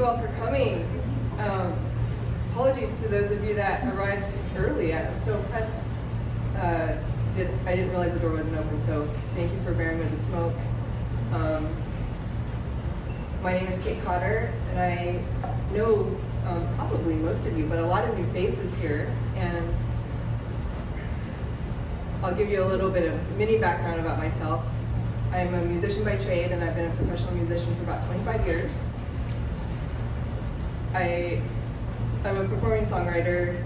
you all for coming. Apologies to those of you that arrived early. I'm so impressed. I didn't realize the door wasn't open, so thank you for bearing with the smoke. My name is Cotter, and I know probably most of you, but a lot of new faces here. And I'll give you a little bit of mini background about myself. I'm a musician by trade, and I've been a professional musician for about 25 years. I'm a performing songwriter,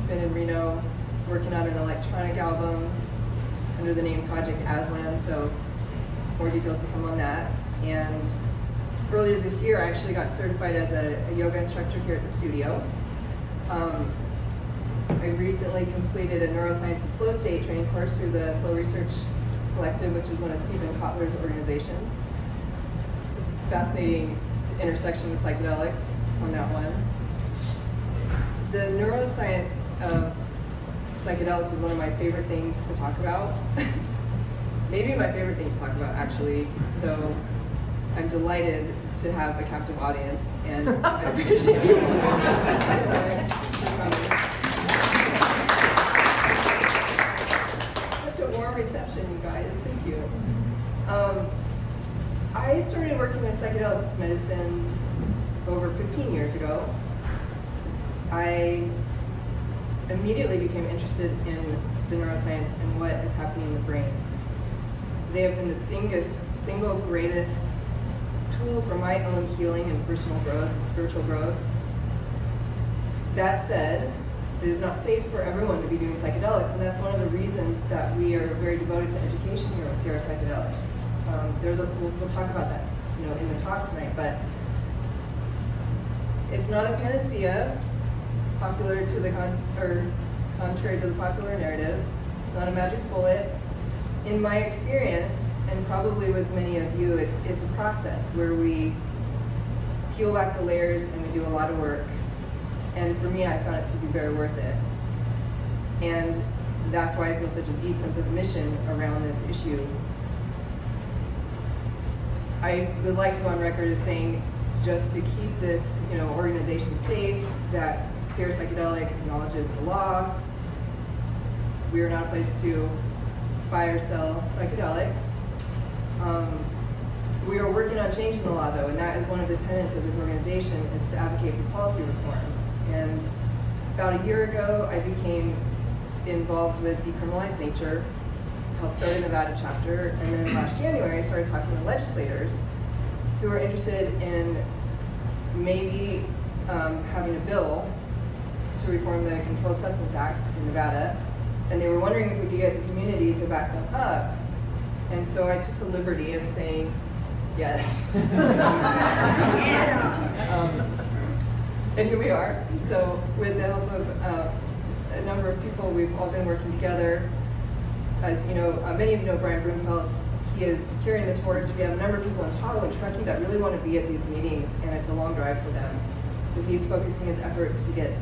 been in Reno, working on an electronic album under the name Project Aslan, so more details to come on that. And earlier this year, I actually got certified as a yoga instructor here at the studio. I recently completed a Neuroscience and Flow State training course through the Flow Research Collective, which is one of Stephen Kotler's organizations. Fascinating intersection with psychedelics on that one. The neuroscience of psychedelics is one of my favorite things to talk about. Maybe my favorite thing to talk about, actually. So I'm delighted to have a captive audience, and I appreciate you so much for coming. Such a warm reception, you guys. Thank you. I started working with psychedelic medicines over 15 years ago. I immediately became interested in the neuroscience and what is happening in the brain. They have been the single greatest tool for my own healing and personal growth and spiritual growth. That said, it is not safe for everyone to be doing psychedelics, and that's one of the reasons that we are very devoted to education here at Sierra Psychedelic. We'll talk about that, in the talk tonight, but it's not a panacea, contrary to the popular narrative, not a magic bullet. In my experience, and probably with many of you, it's a process where we peel back the layers and we do a lot of work. And for me, I found it to be very worth it. And that's why I feel such a deep sense of mission around this issue. I would like to go on record as saying, just to keep this organization safe, that Sierra Psychedelic acknowledges the law. We are not a place to buy or sell psychedelics. We are working on changing the law, though, and that is one of the tenets of this organization, is to advocate for policy reform. And about a year ago, I became involved with Decriminalize Nature, helped start a Nevada chapter, and then last January, I started talking to legislators who are interested in maybe having a bill to reform the Controlled Substance Act in Nevada, and they were wondering if we could get the community to back them up. And so I took the liberty of saying yes. And here we are. So with the help of a number of people, we've all been working together. As you know, many of you know Brian Broomfeltz. He is carrying the torch. We have a number of people in Tahoe and Truckee that really want to be at these meetings, and it's a long drive for them. So he's focusing his efforts to get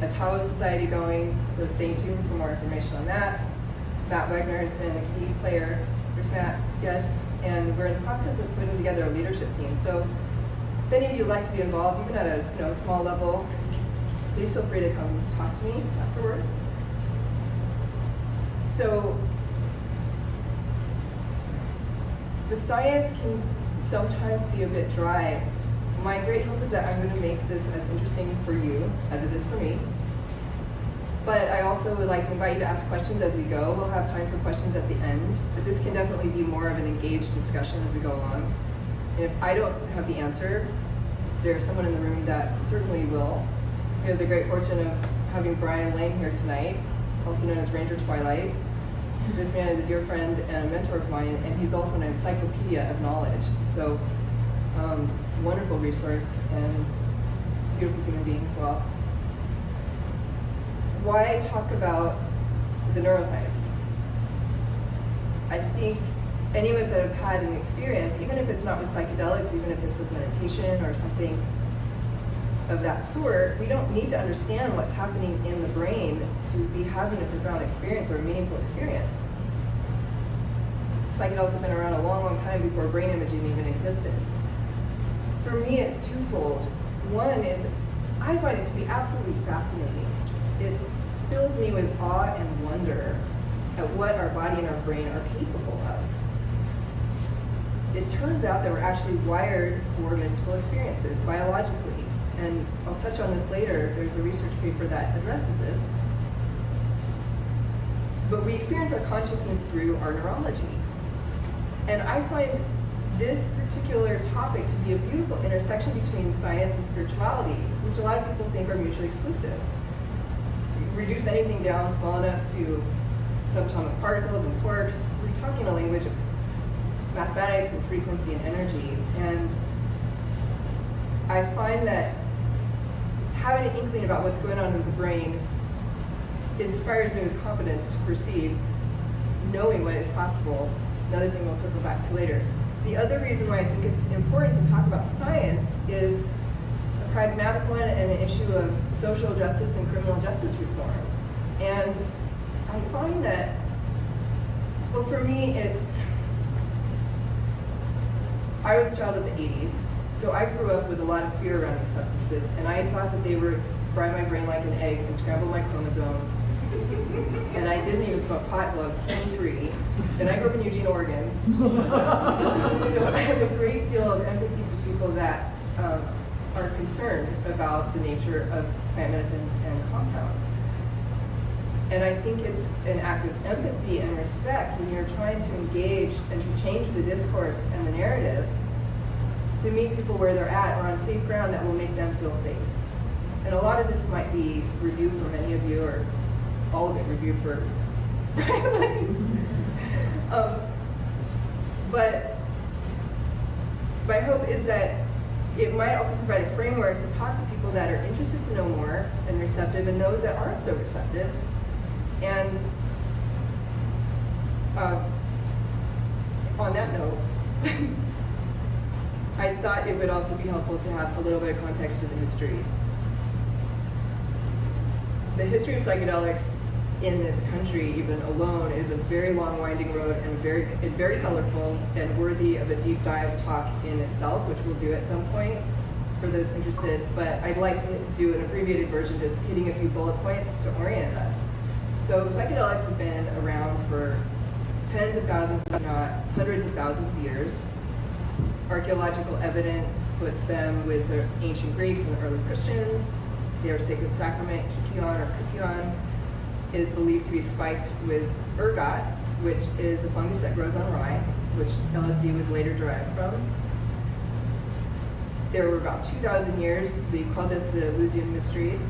a Tahoe Society going, so stay tuned for more information on that. Matt Wagner has been a key player. There's Matt, yes, and we're in the process of putting together a leadership team. So if any of you would like to be involved, even at a small level, please feel free to come talk to me afterward. So the science can sometimes be a bit dry. My great hope is that I'm going to make this as interesting for you as it is for me. But I also would like to invite you to ask questions as we go. We'll have time for questions at the end, but this can definitely be more of an engaged discussion as we go along. And if I don't have the answer, there's someone in the room that certainly will. We have the great fortune of having Brian Lane here tonight, also known as Ranger Twilight. This man is a dear friend and a mentor of mine, and he's also an encyclopedia of knowledge. So, wonderful resource and beautiful human being as well. Why talk about the neuroscience? I think any of us that have had an experience, even if it's not with psychedelics, even if it's with meditation or something of that sort, we don't need to understand what's happening in the brain to be having a profound experience or a meaningful experience. Psychedelics have been around a long, long time before brain imaging even existed. For me, it's twofold. One is, I find it to be absolutely fascinating. It fills me with awe and wonder at what our body and our brain are capable of. It turns out that we're actually wired for mystical experiences biologically. And I'll touch on this later. There's a research paper that addresses this. But we experience our consciousness through our neurology. And I find this particular topic to be a beautiful intersection between science and spirituality, which a lot of people think are mutually exclusive. Reduce anything down small enough to subatomic particles and quarks, we're talking a language of mathematics and frequency and energy. And I find that having an inkling about what's going on in the brain inspires me with confidence to proceed, knowing what is possible. Another thing we'll circle back to later. The other reason why I think it's important to talk about science is a pragmatic one and an issue of social justice and criminal justice reform. And I find that, well, for me, I was a child of the 80s, so I grew up with a lot of fear around these substances, and I thought that they would fry my brain like an egg and scramble my chromosomes. And I didn't even smoke pot till I was 23. And I grew up in Eugene, Oregon. So I have a great deal of empathy for people that are concerned about the nature of plant medicines and compounds. And I think it's an act of empathy and respect when you're trying to engage and to change the discourse and the narrative to meet people where they're at or on safe ground that will make them feel safe. And a lot of this might be review for many of you, or all of it review for but my hope is that it might also provide a framework to talk to people that are interested to know more and receptive, and those that aren't so receptive. And on that note, I thought it would also be helpful to have a little bit of context for the history. The history of psychedelics in this country, even alone, is a very long, winding road and very colorful and worthy of a deep dive talk in itself, which we'll do at some point for those interested. But I'd like to do an abbreviated version, just hitting a few bullet points to orient us. So psychedelics have been around for tens of thousands, if not hundreds of thousands of years. Archaeological evidence puts them with the ancient Greeks and the early Christians. Their sacred sacrament, kykeon or kukion, is believed to be spiked with ergot, which is a fungus that grows on rye, which LSD was later derived from. There were about 2,000 years, we call this the Eleusinian Mysteries,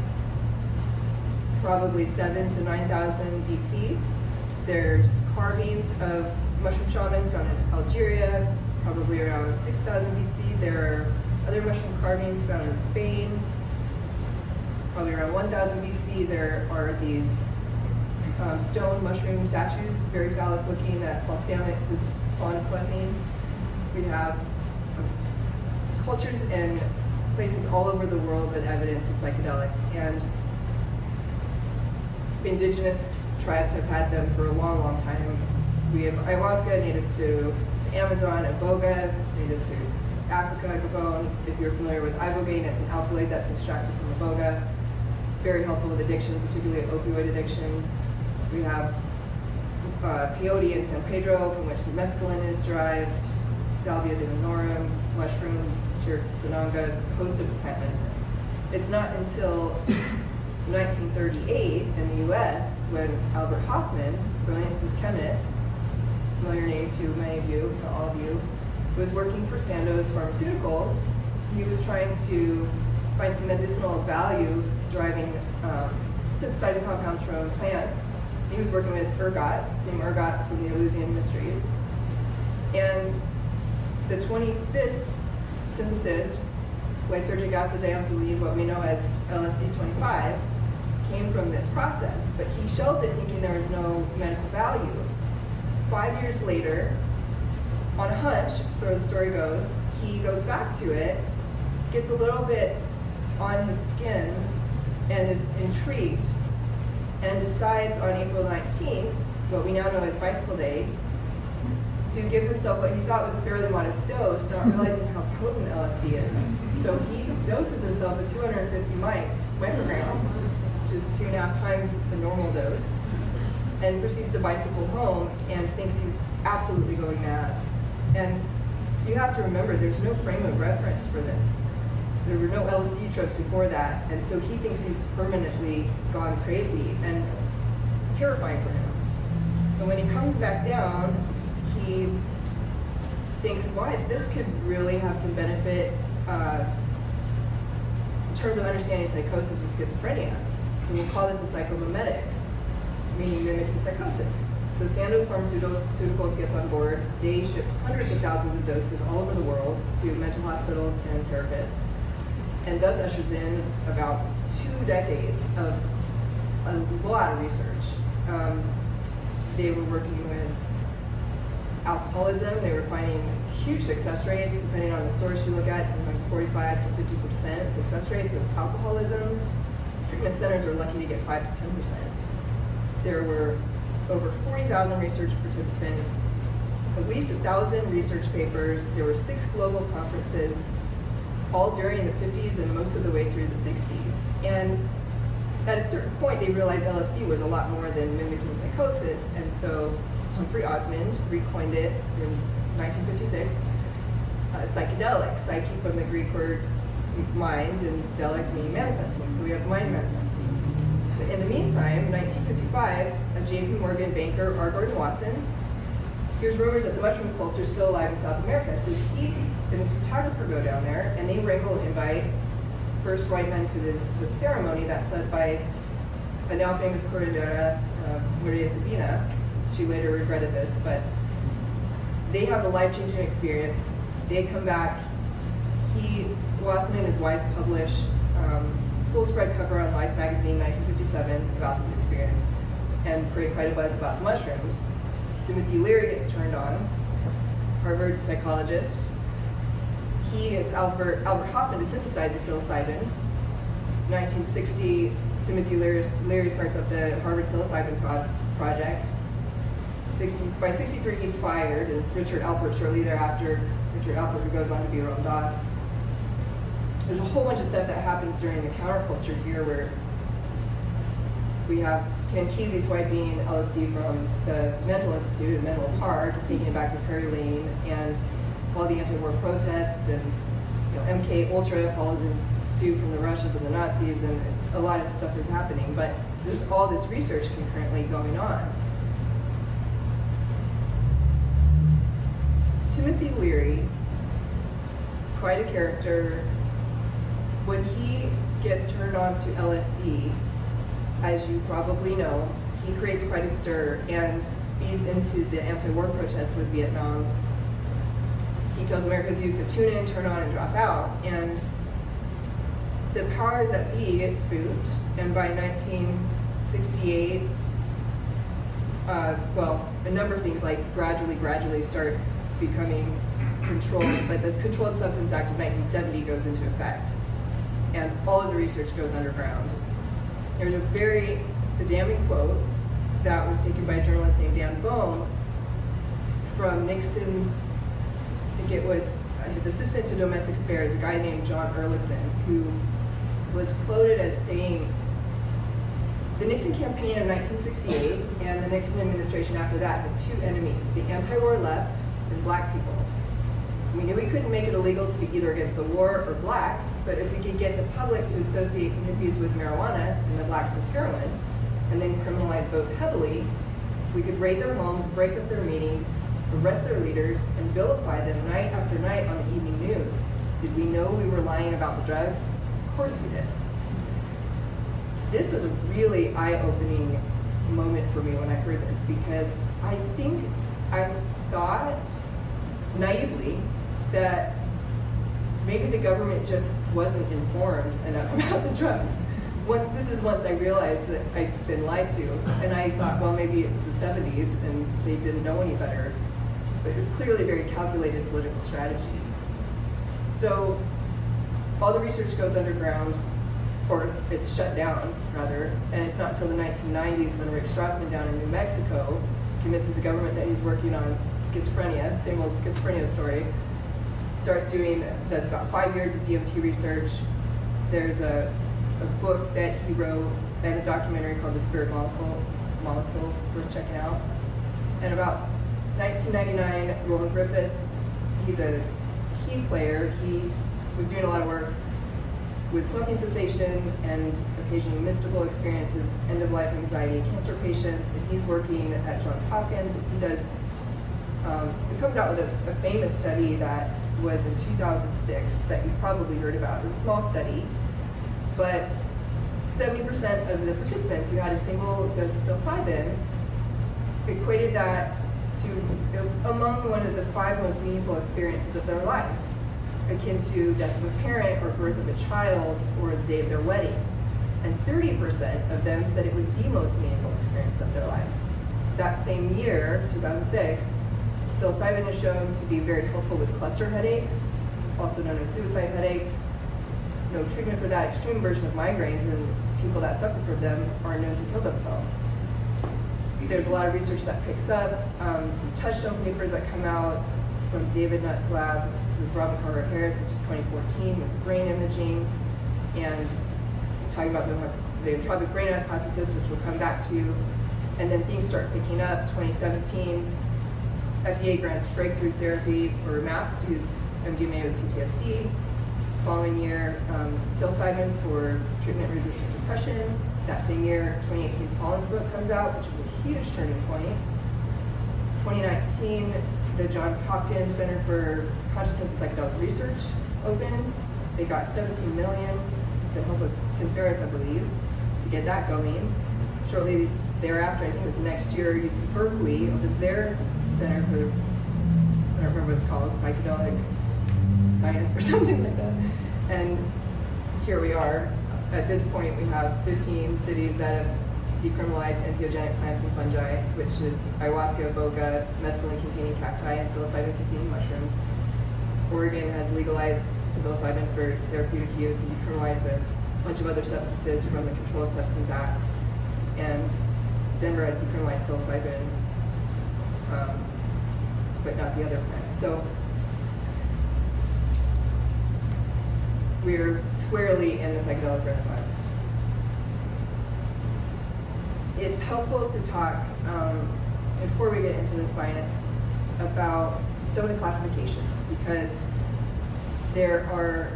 probably 7,000 to 9,000 BC. There's carvings of mushroom shamans found in Algeria, probably around 6,000 BC. There are other mushroom carvings found in Spain, probably around 1,000 BC. There are these stone mushroom statues, very phallic looking, that Paul Stamets is fond of collecting. We have cultures and places all over the world with evidence of psychedelics, and indigenous tribes have had them for a long, long time. We have ayahuasca, native to the Amazon, iboga, native to Africa, Gabon. If you're familiar with ibogaine, it's an alkaloid that's extracted from iboga. Very helpful with addiction, particularly opioid addiction. We have peyote in San Pedro, from which the mescaline is derived, salvia divinorum, mushrooms, sonanga, a host of plant medicines. It's not until 1938 in the US when Albert Hofmann, brilliant Swiss chemist, familiar name to many of you, to all of you, was working for Sandoz Pharmaceuticals. He was trying to find some medicinal value driving synthesizing compounds from plants. He was working with ergot, same ergot from the Eleusinian Mysteries. And the 25th synthesis, lysergic acid diethylene, what we know as LSD-25, came from this process, but he shelved it thinking there was no medical value. 5 years later, on a hunch, so the story goes, he goes back to it, gets a little bit on his skin, and is intrigued, and decides on April 19th, what we now know as Bicycle Day, to give himself what he thought was a fairly modest dose, not realizing how potent LSD is. So he doses himself at 250 micrograms, which is 2.5 times the normal dose, and proceeds to bicycle home and thinks he's absolutely going mad. And you have to remember, there's no frame of reference for this. There were no LSD trips before that, and so he thinks he's permanently gone crazy, and it's terrifying for him. And when he comes back down, he thinks, why, this could really have some benefit in terms of understanding psychosis and schizophrenia. So we'll call this a psychomimetic, meaning mimicking psychosis. So Sandoz Pharmaceuticals gets on board. They ship hundreds of thousands of doses all over the world to mental hospitals and therapists, and thus ushers in about 2 decades of a lot of research. They were working with alcoholism. They were finding huge success rates, depending on the source you look at, sometimes 45 to 50% success rates with alcoholism. Treatment centers were lucky to get 5 to 10%. There were over 40,000 research participants, at least 1,000 research papers. There were 6 global conferences, all during the 50s and most of the way through the 60s. And at a certain point, they realized LSD was a lot more than mimicking psychosis, and so Humphrey Osmond recoined it in 1956, psychedelics, psyche from the Greek word mind, and delic meaning manifesting, so we have mind manifesting. But in the meantime, in 1955, a JP Morgan banker, R. Gordon Wasson, hears rumors that the mushroom culture is still alive in South America, so he and his photographer go down there, and they wrangle and invite first white men to this ceremony that's led by a now famous curandera, Maria Sabina. She later regretted this, but they have a life-changing experience. They come back. Wasson and his wife publish full spread cover on Life magazine, 1957, about this experience, and create quite a buzz about the mushrooms. Timothy Leary gets turned on, Harvard psychologist. He gets Albert Hoffman to synthesize the psilocybin. 1960, Timothy Leary starts up the Harvard psilocybin project. By 63, he's fired, and Richard Alpert shortly thereafter. Richard Alpert, who goes on to be Ram Dass. There's a whole bunch of stuff that happens during the counterculture here, where we have Ken Kesey swiping LSD from the Mental Institute and Menlo Park, taking it back to Perry Lane, and all the anti-war protests, and MK Ultra follows in suit from the Russians and the Nazis, and a lot of stuff is happening. But there's all this research concurrently going on. Timothy Leary, quite a character. When he gets turned on to LSD, as you probably know, he creates quite a stir and feeds into the anti-war protests with Vietnam. He tells America's youth to tune in, turn on, and drop out. And the powers that be get spooked, and by 1968, a number of things like gradually start becoming controlled, but this Controlled Substance Act of 1970 goes into effect, and all of the research goes underground. There's a very damning quote that was taken by a journalist named Dan Bohm from Nixon's, I think it was his assistant to domestic affairs, a guy named John Ehrlichman, who was quoted as saying, the Nixon campaign of 1968 and the Nixon administration after that had 2 enemies, the anti-war left and black people. We knew we couldn't make it illegal to be either against the war or black, but if we could get the public to associate the hippies with marijuana and the blacks with heroin, and then criminalize both heavily, we could raid their homes, break up their meetings, arrest their leaders, and vilify them night after night on the evening news. Did we know we were lying about the drugs? Of course we did. This was a really eye-opening moment for me when I heard this, because I thought naively that maybe the government just wasn't informed enough about the drugs. Once I realized that I'd been lied to, and I thought, well, maybe it was the 70s and they didn't know any better, but it was clearly a very calculated political strategy. So all the research goes underground, or it's shut down, rather, and it's not until the 1990s when Rick Strassman down in New Mexico convinces the government that he's working on schizophrenia, same old schizophrenia story. Does about 5 years of DMT research. There's a book that he wrote and a documentary called The Spirit Molecule, worth checking out. And about 1999, Roland Griffiths, he's a key player. He was doing a lot of work with smoking cessation and occasionally mystical experiences, end-of-life anxiety, cancer patients, and he's working at Johns Hopkins. He comes out with a famous study that was in 2006 that you've probably heard about. It was a small study, but 70% of the participants who had a single dose of psilocybin equated that to among one of the 5 most meaningful experiences of their life, akin to death of a parent or birth of a child or the day of their wedding. And 30% of them said it was the most meaningful experience of their life. That same year, 2006, psilocybin is shown to be very helpful with cluster headaches, also known as suicide headaches. No treatment for that extreme version of migraines, and people that suffer from them are known to kill themselves. There's a lot of research that picks up, some touchstone papers that come out from David Nutt's lab with Robin Carter-Harris in 2014 with brain imaging, and talking about the entropic brain hypothesis, which we'll come back to. And then things start picking up. 2017, FDA grants breakthrough therapy for MAPS to use MDMA with PTSD. Following year, psilocybin for treatment-resistant depression. That same year, 2018, Pollan's book comes out, which was a huge turning point. 2019, the Johns Hopkins Center for Consciousness and Psychedelic Research opens. They got $17 million, with the help of Tim Ferriss, I believe, to get that going. Shortly thereafter, I think it was the next year, UC Berkeley opens their Center for, I don't remember what it's called, Psychedelic Science or something like that. And here we are. At this point, we have 15 cities that have decriminalized entheogenic plants and fungi, which is ayahuasca, boga, mescaline-containing cacti, and psilocybin-containing mushrooms. Oregon has legalized psilocybin for therapeutic use and decriminalized a bunch of other substances from the Controlled Substance Act. And Denver has decriminalized psilocybin, but not the other plants. So we're squarely in the psychedelic renaissance. It's helpful to talk, before we get into the science, about some of the classifications, because there are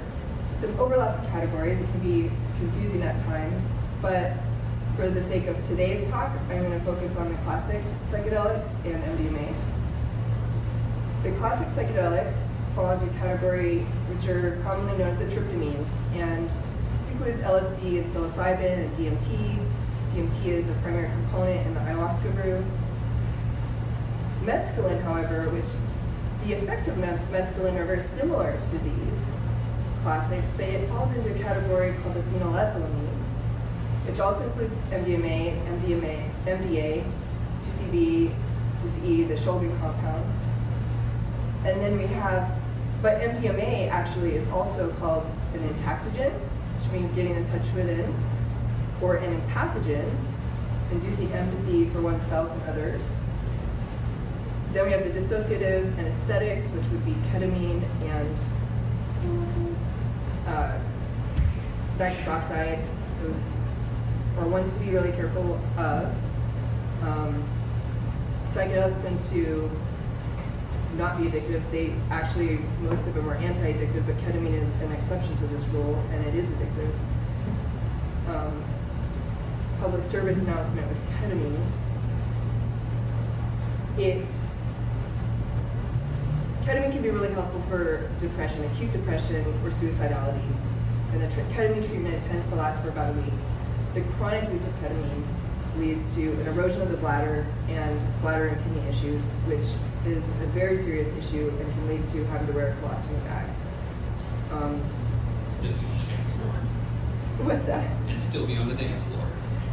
some overlapping categories. It can be confusing at times, but for the sake of today's talk, I'm going to focus on the classic psychedelics and MDMA. The classic psychedelics fall into a category which are commonly known as the tryptamines, and this includes LSD and psilocybin and DMT. DMT is the primary component in the ayahuasca brew. Mescaline, however, which the effects of mescaline are very similar to these classics, but it falls into a category called the phenylethylamines, which also includes MDMA, MDA, 2CB, 2CE, the Shulgin compounds. And then we have, but MDMA actually is also called an entactogen, which means getting in touch within, or an empathogen, inducing empathy for oneself and others. Then we have the dissociative anesthetics, which would be ketamine and nitrous oxide. Those are ones to be really careful of. Psychedelics tend to not be addictive. They actually, most of them are anti-addictive, but ketamine is an exception to this rule, and it is addictive. Public service announcement with ketamine. Ketamine can be really helpful for depression, acute depression, or suicidality. And the ketamine treatment tends to last for about a week. The chronic use of ketamine leads to an erosion of the bladder and bladder and kidney issues, which is a very serious issue and can lead to having to wear a colostomy bag. Still be on the dance floor. What's that? And still be on the dance floor.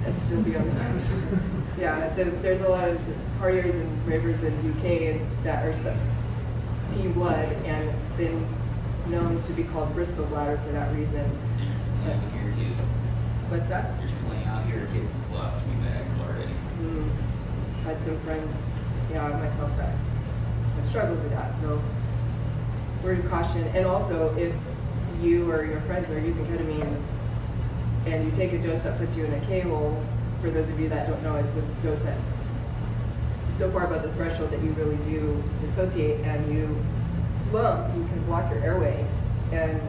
And still be on the dance floor. Yeah, there's a lot of partiers and ravers in the UK that are peeing blood, and it's been known to be called Bristol bladder for that reason. You're playing here too. What's that? You're playing out here, kids with colostomy bags already. Had some friends, myself that have struggled with that. So word of caution. And also, if you or your friends are using ketamine and you take a dose that puts you in a K-hole, for those of you that don't know, it's a dose that's so far above the threshold that you really do dissociate and you slump, you can block your airway and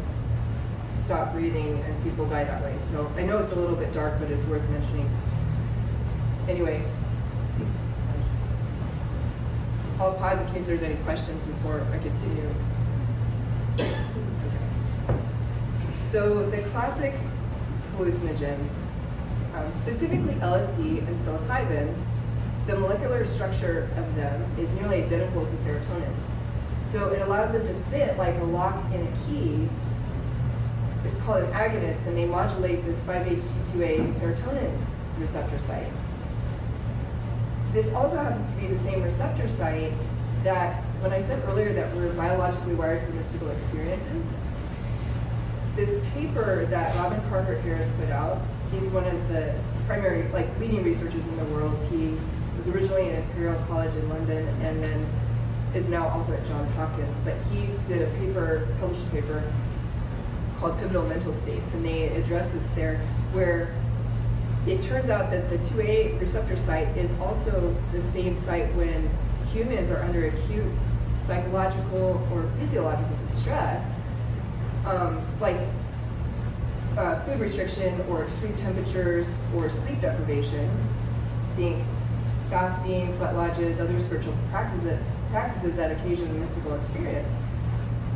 stop breathing, and people die that way. So I know it's a little bit dark, but it's worth mentioning. Anyway, I'll pause in case there's any questions before I continue. So the classic hallucinogens, specifically LSD and psilocybin, the molecular structure of them is nearly identical to serotonin. So it allows them to fit like a lock in a key. It's called an agonist, and they modulate this 5-HT2A serotonin receptor site. This also happens to be the same receptor site that, when I said earlier that we're biologically wired for mystical experiences, this paper that Robin Carhart-Harris put out, he's one of the primary, leading researchers in the world. He was originally in Imperial College in London and then is now also at Johns Hopkins. But he did a paper, published a paper called Pivotal Mental States, and they address this there, where it turns out that the 2A receptor site is also the same site when humans are under acute psychological or physiological distress, like food restriction or extreme temperatures or sleep deprivation. Think fasting, sweat lodges, other spiritual practices that occasion a mystical experience.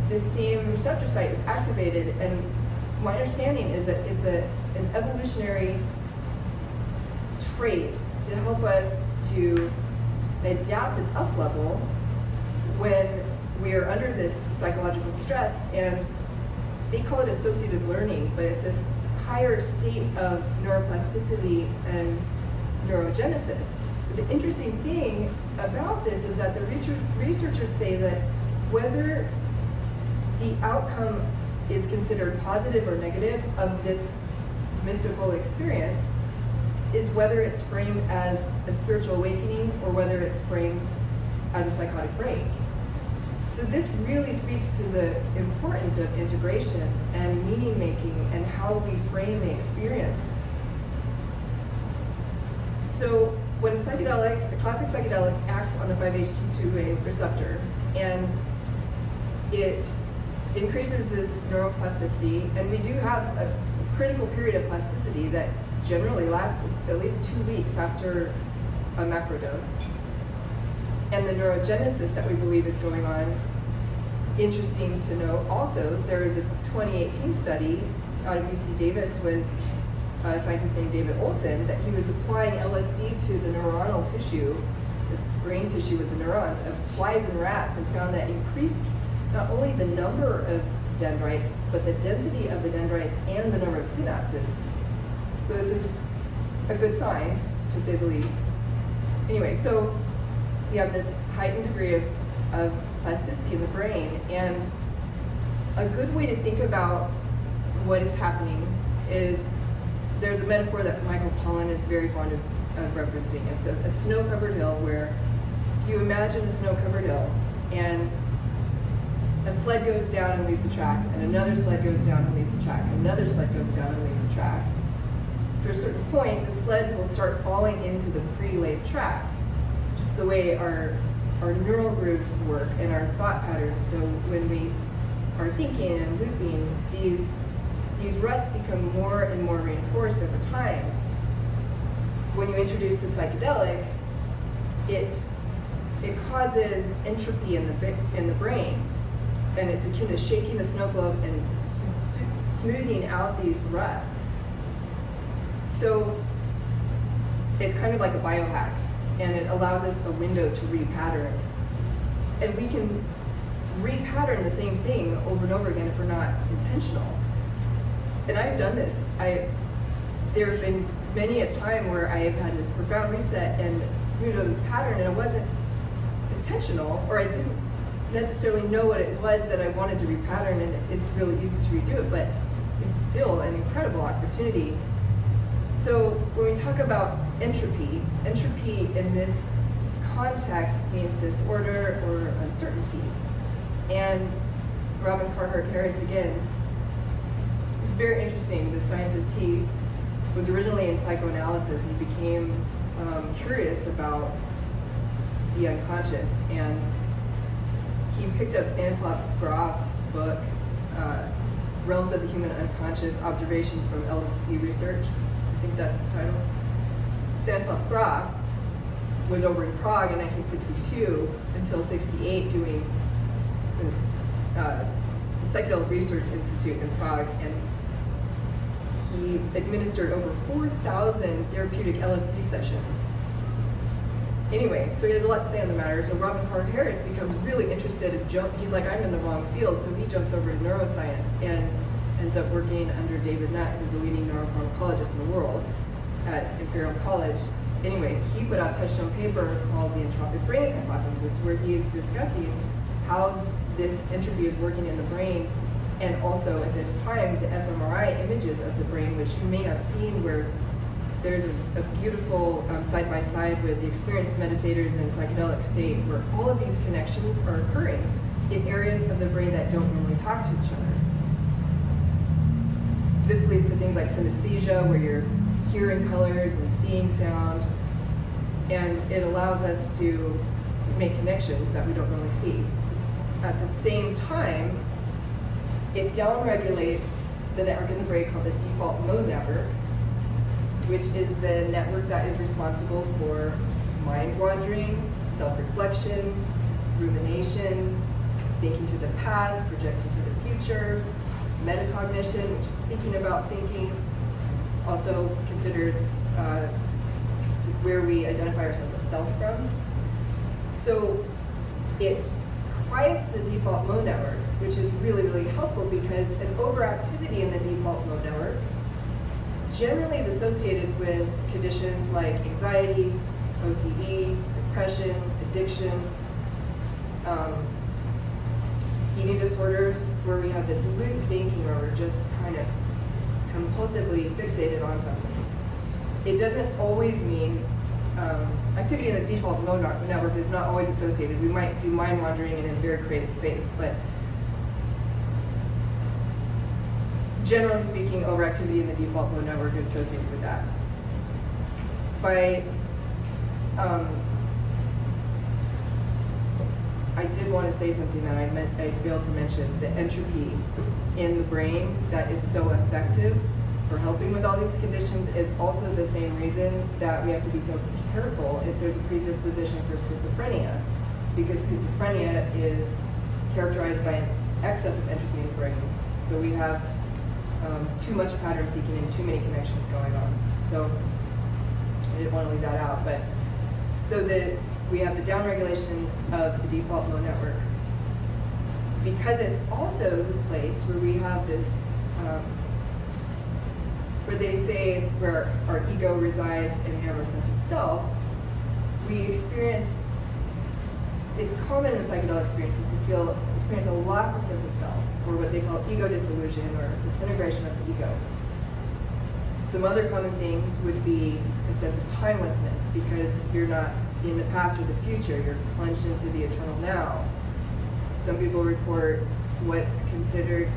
The same receptor site is activated, and my understanding is that it's an evolutionary trait to help us to adapt and up level when we are under this psychological stress. And they call it associative learning, but it's a higher state of neuroplasticity and neurogenesis. The interesting thing about this is that the researchers say that whether the outcome is considered positive or negative of this mystical experience is whether it's framed as a spiritual awakening or whether it's framed as a psychotic break. So this really speaks to the importance of integration and meaning making and how we frame the experience. So when a classic psychedelic acts on the 5-HT2A receptor, and it increases this neuroplasticity, and we do have a critical period of plasticity that generally lasts at least 2 weeks after a macrodose. And the neurogenesis that we believe is going on, interesting to note also, there is a 2018 study out of UC Davis with a scientist named David Olson that he was applying LSD to the neuronal tissue, the brain tissue with the neurons of flies and rats, and found that increased not only the number of dendrites, but the density of the dendrites and the number of synapses. So this is a good sign, to say the least. Anyway, so we have this heightened degree of plasticity in the brain, and a good way to think about what is happening is there's a metaphor that Michael Pollan is very fond of referencing. It's a snow-covered hill where, if you imagine a snow-covered hill, and a sled goes down and leaves a track, and another sled goes down and leaves a track, and another sled goes down and leaves a track. After a certain point, the sleds will start falling into the pre-laid tracks, just the way our neural grooves work and our thought patterns. So when we are thinking and looping, these ruts become more and more reinforced over time. When you introduce a psychedelic, it causes entropy in the brain, and it's akin to shaking the snow globe and smoothing out these ruts. So it's kind of like a biohack, and it allows us a window to repattern. And we can repattern the same thing over and over again if we're not intentional. And I've done this. There have been many a time where I have had this profound reset and smoothed over the pattern, and it wasn't intentional, or I didn't necessarily know what it was that I wanted to repattern, and it's really easy to redo it, but it's still an incredible opportunity. So when we talk about entropy in this context means disorder or uncertainty. And Robin Carhart Harris, again, is very interesting. The scientist, he was originally in psychoanalysis and became curious about the unconscious. And he picked up Stanislav Grof's book, Realms of the Human Unconscious, Observations from LSD Research. I think that's the title. Stanislav Grof was over in Prague in 1962 until 68 doing the Psychedelic Research Institute in Prague, and he administered over 4,000 therapeutic LSD sessions. Anyway, so he has a lot to say on the matter. So Robin Carhart Harris becomes really interested in he's like, I'm in the wrong field, so he jumps over to neuroscience and ends up working under David Nutt, who's the leading neuropharmacologist in the world at Imperial College. Anyway, he put out a touchstone paper called the entropic brain hypothesis, where he is discussing how this entropy is working in the brain, and also at this time the fMRI images of the brain, which you may have seen, where there's a beautiful side-by-side with the experienced meditators in psychedelic state, where all of these connections are occurring in areas of the brain that don't normally talk to each other. This leads to things like synesthesia, where you're hearing colors and seeing sound, and it allows us to make connections that we don't normally see. At the same time, it downregulates the network in the brain called the default mode network, which is the network that is responsible for mind wandering, self-reflection, rumination, thinking to the past, projecting to the future, metacognition, which is thinking about thinking. It's also considered where we identify our sense of self from. So it quiets the default mode network, which is really, really helpful, because an overactivity in the default mode network generally is associated with conditions like anxiety, OCD, depression, addiction, eating disorders, where we have this loop thinking, where we're just kind of compulsively fixated on something. It doesn't always mean activity in the default mode network is not always associated. We might be mind wandering in a very creative space, but generally speaking, overactivity in the default mode network is associated with that. I did want to say something that I failed to mention. The entropy in the brain that is so effective for helping with all these conditions is also the same reason that we have to be so careful if there's a predisposition for schizophrenia, because schizophrenia is characterized by an excess of entropy in the brain. So we have too much pattern seeking and too many connections going on. So I didn't want to leave that out, but so we have the downregulation of the default mode network, because it's also the place where we have this, where they say is where our ego resides and we have our sense of self. We experience, it's common in psychedelic experiences to experience a loss of sense of self, or what they call ego dissolution, or disintegration of the ego. Some other common things would be a sense of timelessness, because you're not in the past or the future, you're plunged into the eternal now. Some people report what's considered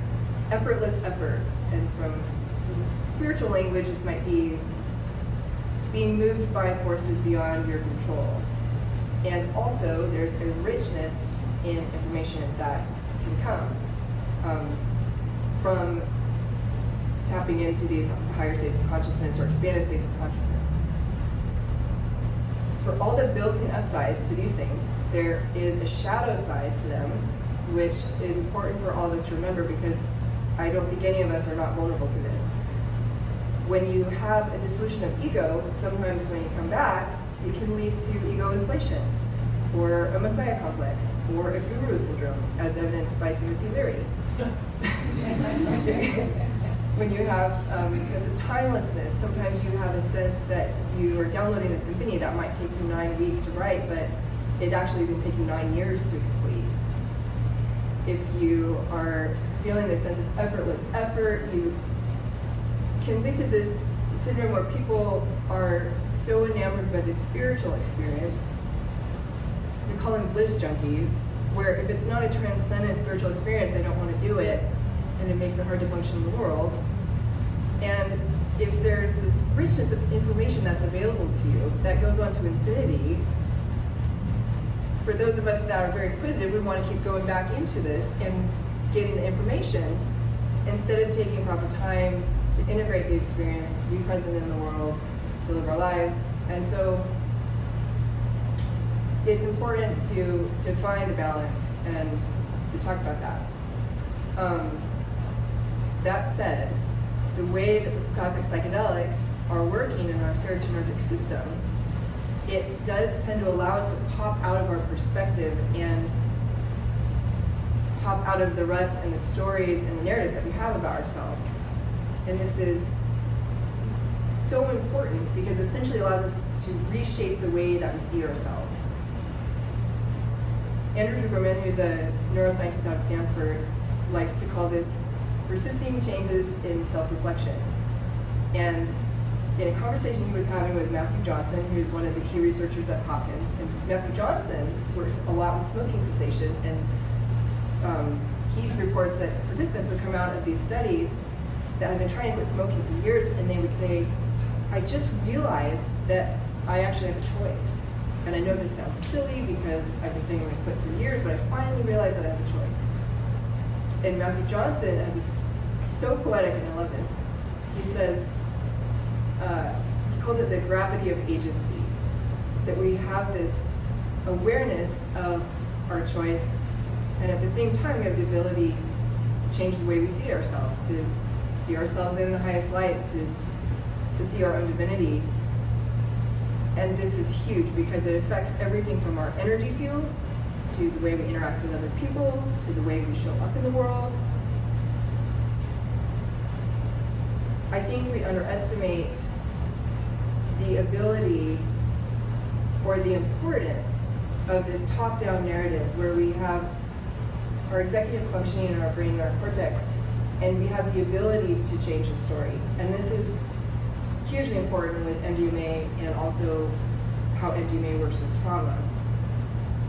effortless effort, and from spiritual language, this might be being moved by forces beyond your control. And also, there's a richness in information that can come from tapping into these higher states of consciousness or expanded states of consciousness. For all the built-in upsides to these things, there is a shadow side to them, which is important for all of us to remember, because I don't think any of us are not vulnerable to this. When you have a dissolution of ego, sometimes when you come back, it can lead to ego inflation, or a messiah complex, or a guru syndrome, as evidenced by Timothy Leary. When you have a sense of timelessness, sometimes you have a sense that you are downloading a symphony that might take you 9 weeks to write, but it actually is going to take you 9 years to complete. If you are feeling this sense of effortless effort, you can lead to this syndrome where people are so enamored by the spiritual experience call them bliss junkies, where if it's not a transcendent spiritual experience, they don't want to do it, and it makes it hard to function in the world. And if there's this richness of information that's available to you that goes on to infinity, for those of us that are very inquisitive, we want to keep going back into this and getting the information instead of taking proper time to integrate the experience, to be present in the world, to live our lives. And so it's important to find a balance and to talk about that. That said, the way that the classic psychedelics are working in our serotonergic system, it does tend to allow us to pop out of our perspective and pop out of the ruts and the stories and the narratives that we have about ourselves. And this is so important because it essentially allows us to reshape the way that we see ourselves. Andrew Huberman, who's a neuroscientist out of Stanford, likes to call this persisting changes in self-reflection. And in a conversation he was having with Matthew Johnson, who's one of the key researchers at Hopkins, and Matthew Johnson works a lot with smoking cessation, and he reports that participants would come out of these studies that have been trying to quit smoking for years, and they would say, I just realized that I actually have a choice. And I know this sounds silly because I've been saying I'm going to quit for years, but I finally realized that I have a choice. And Matthew Johnson, so poetic, and I love this, he says, he calls it the gravity of agency, that we have this awareness of our choice, and at the same time we have the ability to change the way we see ourselves, to see ourselves in the highest light, to see our own divinity. And this is huge because it affects everything from our energy field to the way we interact with other people, to the way we show up in the world. I think we underestimate the ability or the importance of this top-down narrative where we have our executive functioning in our brain and our cortex, and we have the ability to change the story. And this is hugely important with MDMA and also how MDMA works with trauma,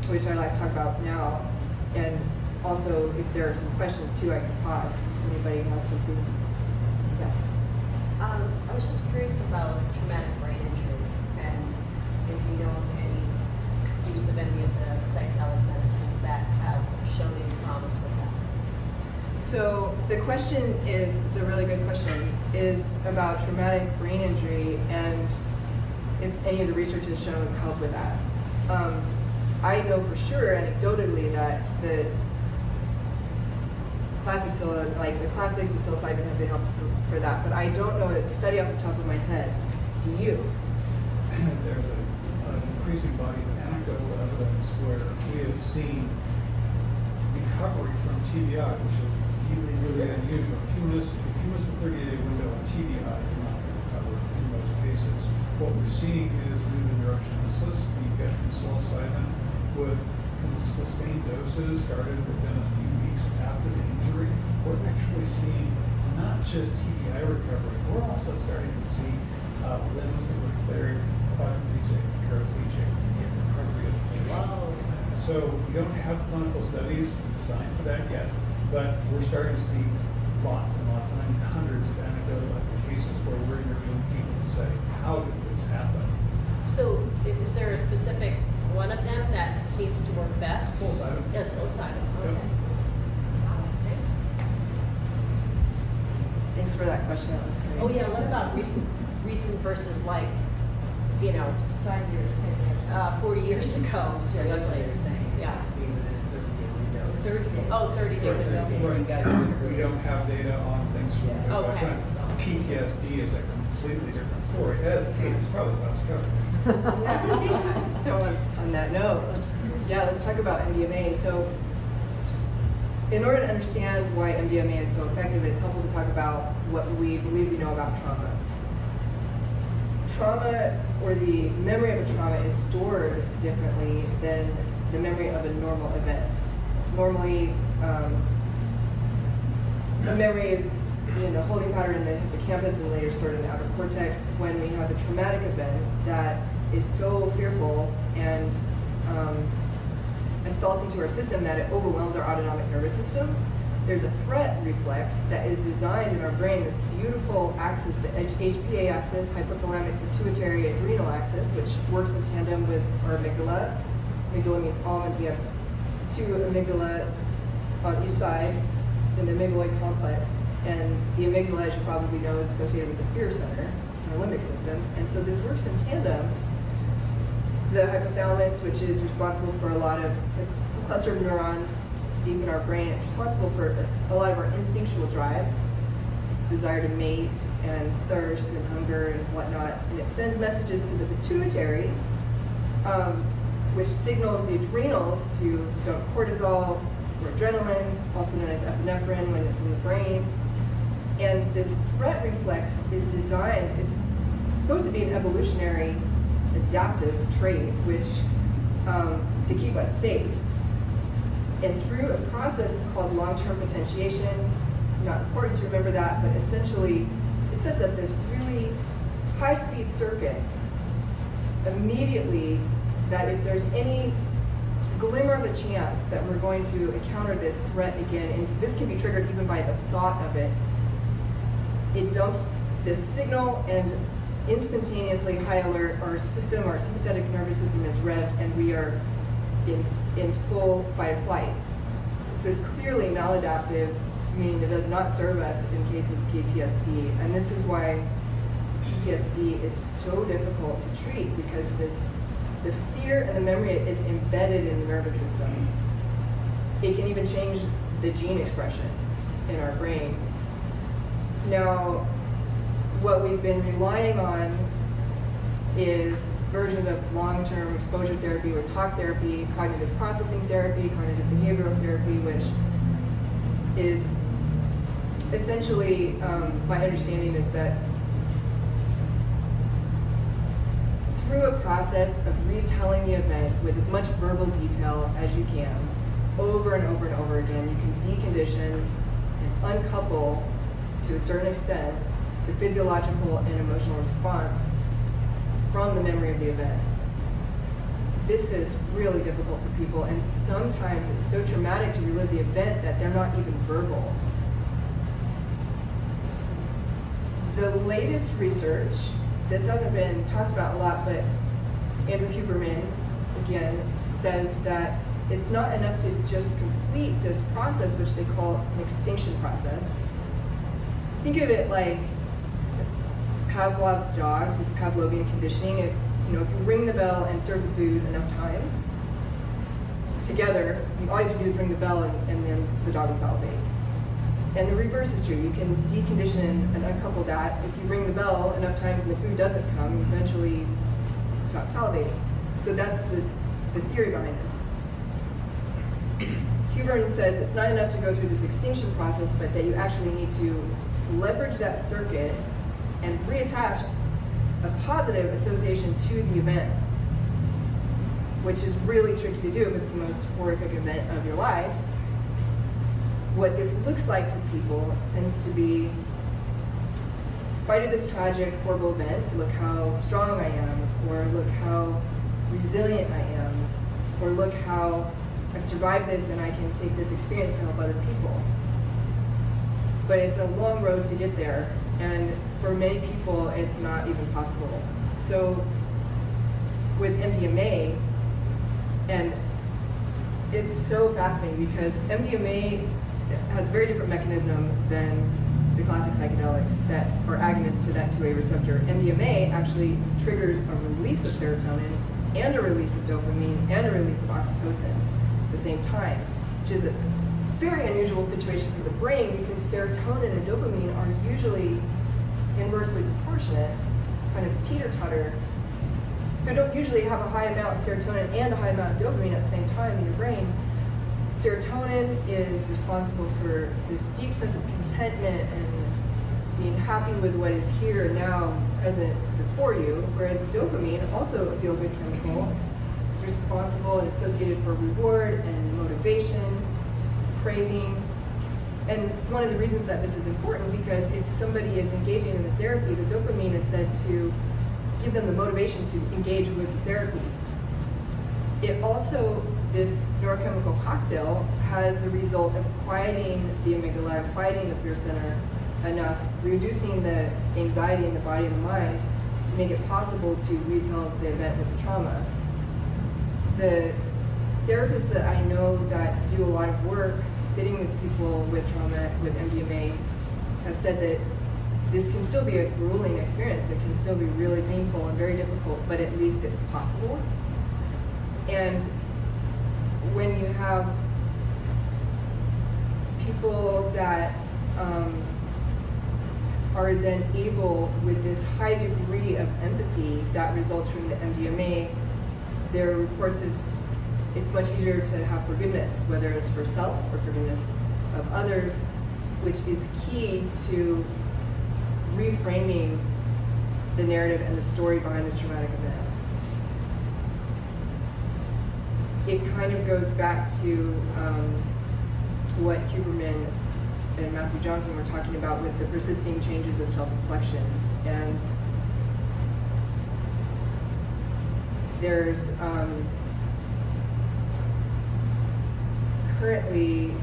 which I'd like to talk about now. And also, if there are some questions too, I can pause. If anybody has something. Yes? I was just curious about traumatic brain injury and if you know of any use of any of the psychedelic medicines that have shown any promise with that. So the question is, it's a really good question, is about traumatic brain injury and if any of the research has shown help with that. I know for sure, anecdotally, that the classics with psilocybin have been helpful for that, but I don't know a study off the top of my head. Do you? There's an increasing body of anecdotal evidence where we have seen recovery from TBI, which is really, really unusual. If you miss the 30-day window on TBI, you're not going to recover in most cases. What we're seeing is new neurogenesis that you get from psilocybin with sustained doses started within a few weeks after the injury. We're actually seeing not just TBI recovery, we're also starting to see limbs that were declared quadriplegic, paraplegic in recovery as well. So we don't have clinical studies designed for that yet, but we're starting to see lots and lots, and hundreds of anecdotal cases where we're interviewing people to say, how did this happen? So is there a specific one of them that seems to work best? Psilocybin. Yeah, psilocybin. Okay. Yep. Thanks. Thanks for that question. That was great. Oh yeah, what about recent versus 5 years, 10 years, 40 years ago? Seriously. That's what you're saying. Yeah. It's being within a 30-day window. 30 days. Oh, 30-day window. We don't have data on things from way back Okay. when. PTSD is a completely different story, as AIDS probably about to cover. So on that note, let's talk about MDMA. So in order to understand why MDMA is so effective, it's helpful to talk about what we believe we know about trauma. Trauma, or the memory of a trauma, is stored differently than the memory of a normal event. Normally, the memory is holding pattern in the hippocampus and later stored in the outer cortex. When we have a traumatic event that is so fearful and assaulting to our system that it overwhelms our autonomic nervous system. There's a threat reflex that is designed in our brain, this beautiful axis, the HPA axis, hypothalamic pituitary adrenal axis, which works in tandem with our amygdala. Amygdala means almond. We have two amygdala on each side in the amygdaloid complex. And the amygdala, as you probably know, is associated with the fear center in our limbic system. And so this works in tandem. The hypothalamus, which is responsible for it's a cluster of neurons deep in our brain. It's responsible for a lot of our instinctual drives, desire to mate and thirst and hunger and whatnot. And it sends messages to the pituitary, which signals the adrenals to dump cortisol or adrenaline, also known as epinephrine when it's in the brain. And this threat reflex is designed, it's supposed to be an evolutionary adaptive trait, which to keep us safe. And through a process called long-term potentiation, not important to remember that, but essentially it sets up this really high-speed circuit immediately that if there's any glimmer of a chance that we're going to encounter this threat again, and this can be triggered even by the thought of it, it dumps this signal and instantaneously high alert, our system, our sympathetic nervous system is revved and we are in full fight or flight. This is clearly maladaptive, meaning it does not serve us in case of PTSD. And this is why PTSD is so difficult to treat, because the fear and the memory is embedded in the nervous system. It can even change the gene expression in our brain. Now, what we've been relying on is versions of long-term exposure therapy with talk therapy, cognitive processing therapy, cognitive behavioral therapy, which is essentially, my understanding is that through a process of retelling the event with as much verbal detail as you can, over and over and over again, you can decondition and uncouple, to a certain extent, the physiological and emotional response from the memory of the event. This is really difficult for people, and sometimes it's so traumatic to relive the event that they're not even verbal. The latest research, this hasn't been talked about a lot, but Andrew Huberman, again, says that it's not enough to just complete this process, which they call an extinction process. Think of it like Pavlov's dogs with Pavlovian conditioning. If you ring the bell and serve the food enough times together, all you have to do is ring the bell and then the dog will salivate. And the reverse is true. You can decondition and uncouple that. If you ring the bell enough times and the food doesn't come, you eventually stop salivating. So that's the theory behind this. Huberman says it's not enough to go through this extinction process, but that you actually need to leverage that circuit and reattach a positive association to the event, which is really tricky to do if it's the most horrific event of your life. What this looks like for people tends to be, despite of this tragic, horrible event, look how strong I am, or look how resilient I am, or look how I've survived this and I can take this experience to help other people. But it's a long road to get there, and for many people, it's not even possible. So with MDMA, and it's so fascinating because MDMA has a very different mechanism than the classic psychedelics that are agonists to that 2A receptor. MDMA actually triggers a release of serotonin and a release of dopamine and a release of oxytocin at the same time, which is a very unusual situation for the brain because serotonin and dopamine are usually inversely proportionate, kind of teeter-totter. So you don't usually have a high amount of serotonin and a high amount of dopamine at the same time in your brain. Serotonin is responsible for this deep sense of contentment and being happy with what is here now, present before you, whereas dopamine, also a feel-good chemical, is responsible and associated for reward and motivation, craving. And one of the reasons that this is important, because if somebody is engaging in the therapy, the dopamine is said to give them the motivation to engage with the therapy. It also this neurochemical cocktail has the result of quieting the amygdala, quieting the fear center enough, reducing the anxiety in the body and the mind to make it possible to retell the event with the trauma. The therapists that I know that do a lot of work sitting with people with trauma, with MDMA, have said that this can still be a grueling experience. It can still be really painful and very difficult, but at least it's possible. And when you have people that are then able, with this high degree of empathy that results from the MDMA, there are reports of it's much easier to have forgiveness, whether it's for self or forgiveness of others, which is key to reframing the narrative and the story behind this traumatic event. It kind of goes back to what Huberman and Matthew Johnson were talking about with the persisting changes of self-reflection. And there's currently,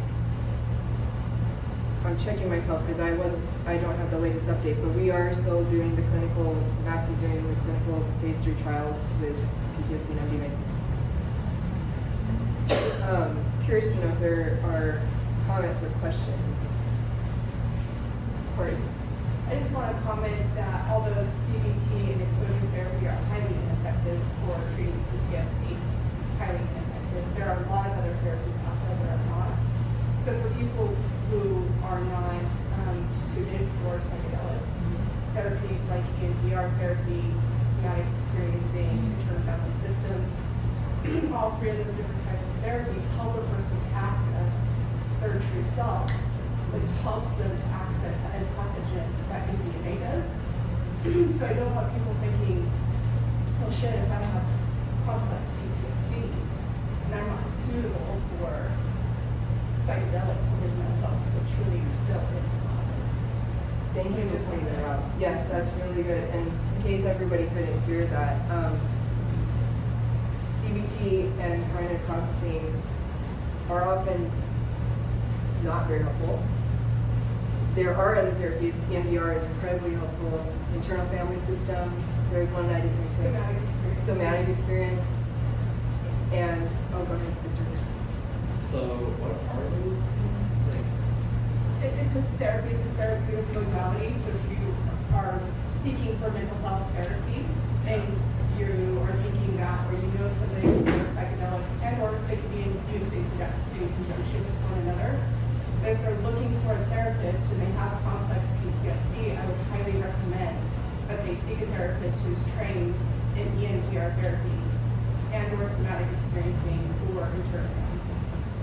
I'm checking myself because I don't have the latest update, but we are still doing the clinical, MAPS is doing the clinical phase 3 trials with PTSD and MDMA. Curious to know if there are comments or questions. Corey? I just want to comment that although CBT and exposure therapy are highly ineffective for treating PTSD, highly ineffective, there are a lot of other therapies out there that are not. So for people who are not suited for psychedelics, therapies like EMDR therapy, somatic experiencing, internal family systems, all three of those different types of therapies help a person access their true self, which helps them to access that pathogen that MDMA does. So I don't want people thinking, oh shit, if I have complex PTSD and I'm not suitable for psychedelics and there's no help, which really still is not. Thank you for pointing that out. Yes, that's really good. And in case everybody couldn't hear that, CBT and cognitive processing are often not very helpful. There are other therapies. EMDR is incredibly helpful. Internal family systems. There's one I didn't mention. Somatic experience. Somatic experience. And oh, go ahead, Victor. So what are those things? Like, It's a therapeutic modality. So if you are seeking for mental health therapy and you are thinking that, or you know somebody who does psychedelics, and or they can be used in conjunction with one another. But if they're looking for a therapist and they have complex PTSD, I would highly recommend that they seek a therapist who's trained in EMDR therapy and or somatic experiencing or internal family systems.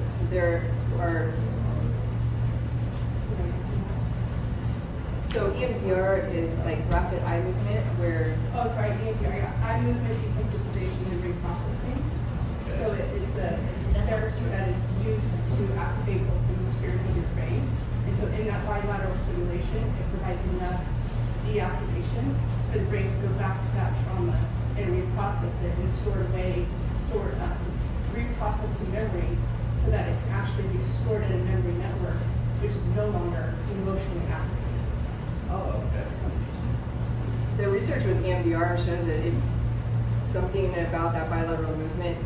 So there are. So EMDR is like rapid eye movement, where Oh, sorry, EMDR, yeah. Eye movement desensitization and reprocessing. So it's a therapy that is used to activate both hemispheres of your brain. And so in that bilateral stimulation, it provides enough deactivation for the brain to go back to that trauma and reprocess it and reprocess the memory so that it can actually be stored in a memory network, which is no longer emotionally activated. oh, okay, that's interesting. the research with EMDR shows that something about that bilateral movement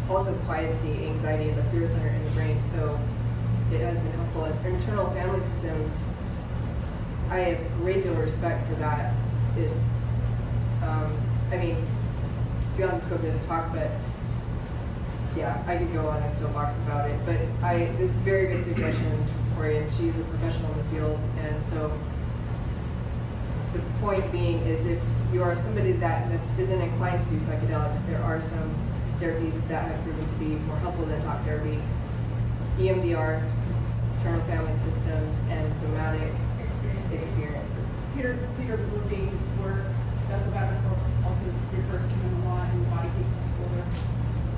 also quiets the anxiety and the fear center in the brain. So it has been helpful. Internal family systems, I have a great deal of respect for that. It's, beyond the scope of this talk, but yeah, I could go on a soapbox about it. But there's very good suggestions from Corey, and she's a professional in the field. And so the point being is, if you are somebody that isn't inclined to do psychedelics, there are some therapies that have proven to be more helpful than talk therapy. EMDR, internal family systems, and somatic experiences. Peter Levine's work, Mesovatic also refers to him a lot in Body Keeps the Score,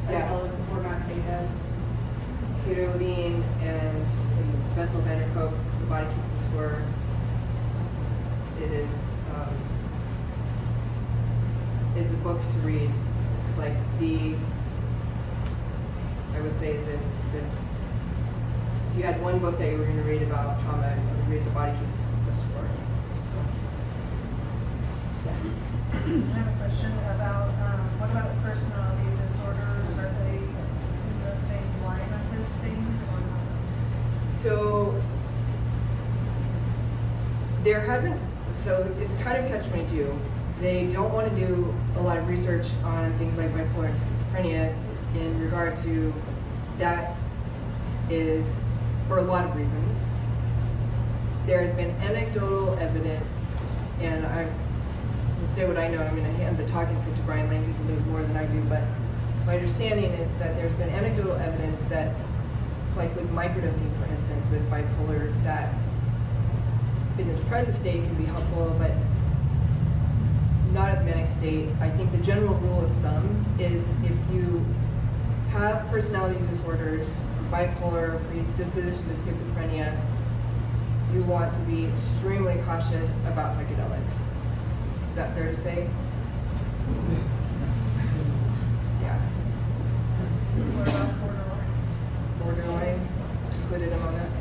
as Yeah. well as Bormante does. Peter Levine and Bessel van der Kolk, The Body Keeps the Score. It is is a book to read. It's like I would say if you had one book that you were going to read about trauma, you would read The Body Keeps the Score. I have a question about what about personality disorders? Are they in the same line of those things or not? So it's kind of catch-22. They don't want to do a lot of research on things like bipolar and schizophrenia in regard to that is for a lot of reasons. There has been anecdotal evidence, and I will say what I know. I'm going to hand the talking stick to Brian Lane because he knows more than I do, but my understanding is that there's been anecdotal evidence that, like with microdosing, for instance, with bipolar, that in the depressive state can be helpful, but not at the manic state. I think the general rule of thumb is if you have personality disorders, bipolar, predisposition to schizophrenia, you want to be extremely cautious about psychedelics. Is that fair to say? Yeah. What about borderline? Borderline, it's included among that.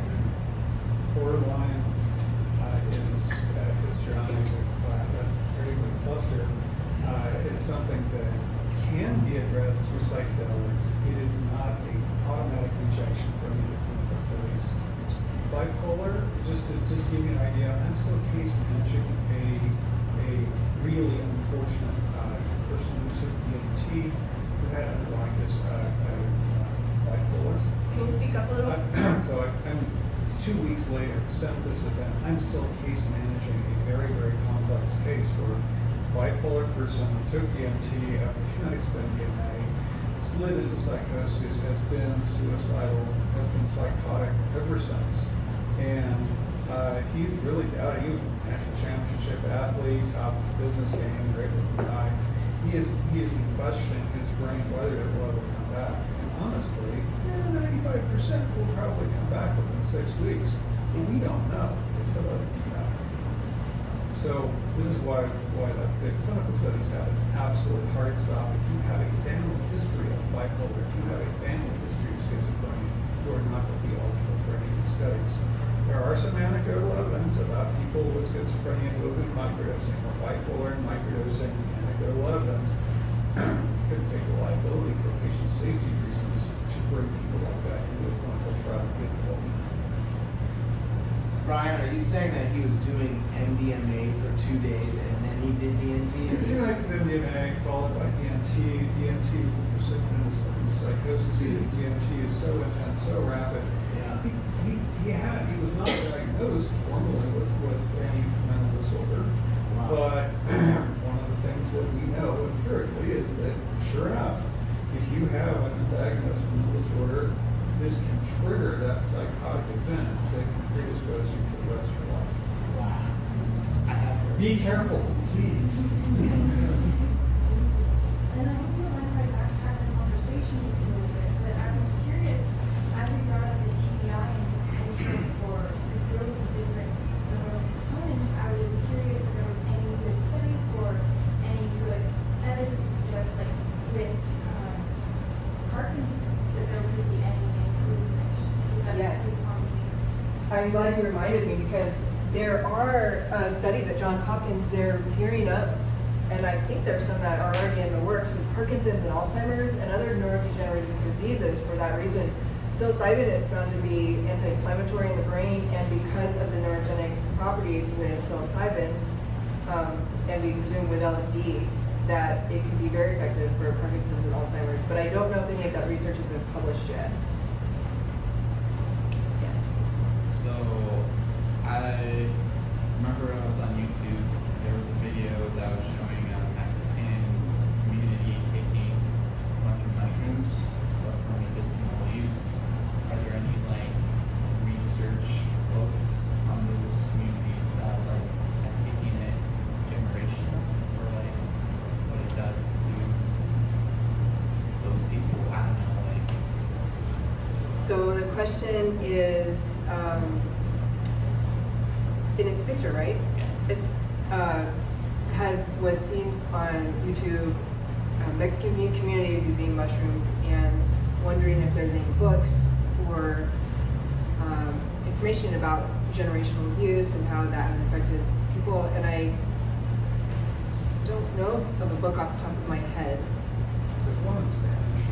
Borderline is histrionic, particularly cluster, is something that can be addressed through psychedelics. It is not an automatic rejection from the clinical studies. Bipolar, just to give you an idea, I'm still case managing a really unfortunate person who took DMT who had underlying bipolar. Can you speak up a little? It's 2 weeks later since this event. I'm still case managing a very, very complex case where a bipolar person took DMT after she had MDMA, slid into psychosis, has been suicidal, has been psychotic ever since. And he's really doubting. He was a national championship athlete, top of the business game, great looking guy. He is questioning his brain whether it will ever come back. And honestly, 95% will probably come back within 6 weeks. But we don't know if he'll ever be back. So this is why the clinical studies have an absolute hard stop. If you have a family history of bipolar, if you have a family history of schizophrenia, you are not going to be eligible for any of these studies. There are some anecdotal evidence about people with schizophrenia who have been microdosing or bipolar and microdosing. Anecdotal evidence could take a liability for patient safety reasons to bring people like that into a clinical trial and get involved. Brian, are you saying that he was doing MDMA for 2 days and then he did DMT? 2 nights of MDMA followed by DMT. DMT was the precipitant of psychosis. DMT is so intense, so rapid. Yeah. He was not diagnosed formally with any mental disorder. Wow. But one of the things that we know empirically is that, sure enough, if you have an undiagnosed mental disorder, this can trigger that psychotic event that can predispose you for the rest of your life. Wow. I have heard. Be careful, please. And I hope you don't mind if I backtrack the conversation just a little bit, but I was curious, as we brought up the TBI and potential for the growth of different components, I was curious if there was any good studies or any good evidence to suggest, like with Parkinson's, that there could be any improvement, just because that's Yes. a good combination. I'm glad you reminded me because there are studies at Johns Hopkins. They're gearing up, and I think there's some that are already in the works with Parkinson's and Alzheimer's and other neurodegenerative diseases. For that reason, psilocybin is found to be anti-inflammatory in the brain, and because of the neurogenic properties with psilocybin, and we presume with LSD, that it can be very effective for Parkinson's and Alzheimer's. But I don't know if any of that research has been published yet. Yes. So, I remember I was on YouTube, there was a video that was showing a Mexican community taking a bunch of mushrooms, but for medicinal use. Are there any, like, research books on those communities that, like, have taken it generation, or, like, what it does to those people? I don't know, like, So the question is, in its picture, right? yes. It's was seen on YouTube, Mexican communities using mushrooms, and wondering if there's any books or information about generational use and how that has affected people. And I don't know of a book off the top of my head. There's one in Spanish.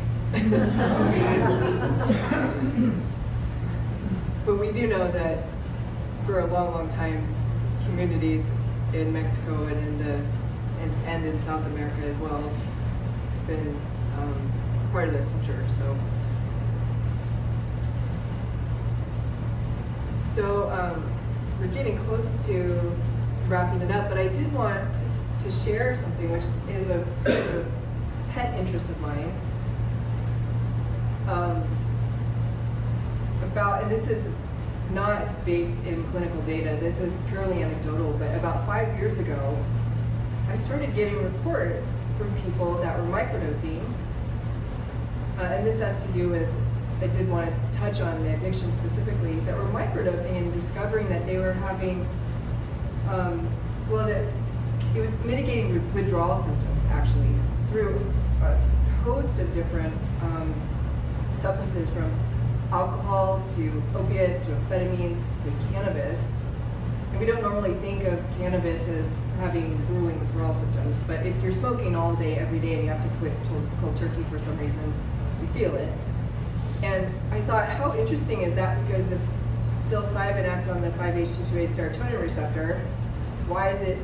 But we do know that for a long, long time, communities in Mexico and in South America as well, it's been part of their culture. So we're getting close to wrapping it up, but I did want to share something which is a pet interest of mine. And this is not based in clinical data, this is purely anecdotal, but about 5 years ago, I started getting reports from people that were microdosing, and this has to do with, I did want to touch on the addiction specifically, that were microdosing and discovering that they were having, that it was mitigating withdrawal symptoms actually through a host of different substances, from alcohol to opiates to amphetamines to cannabis. And we don't normally think of cannabis as having grueling withdrawal symptoms, but if you're smoking all day, every day, and you have to quit cold turkey for some reason, you feel it. And I thought, how interesting is that? Because if psilocybin acts on the 5-HT2A serotonin receptor, why is it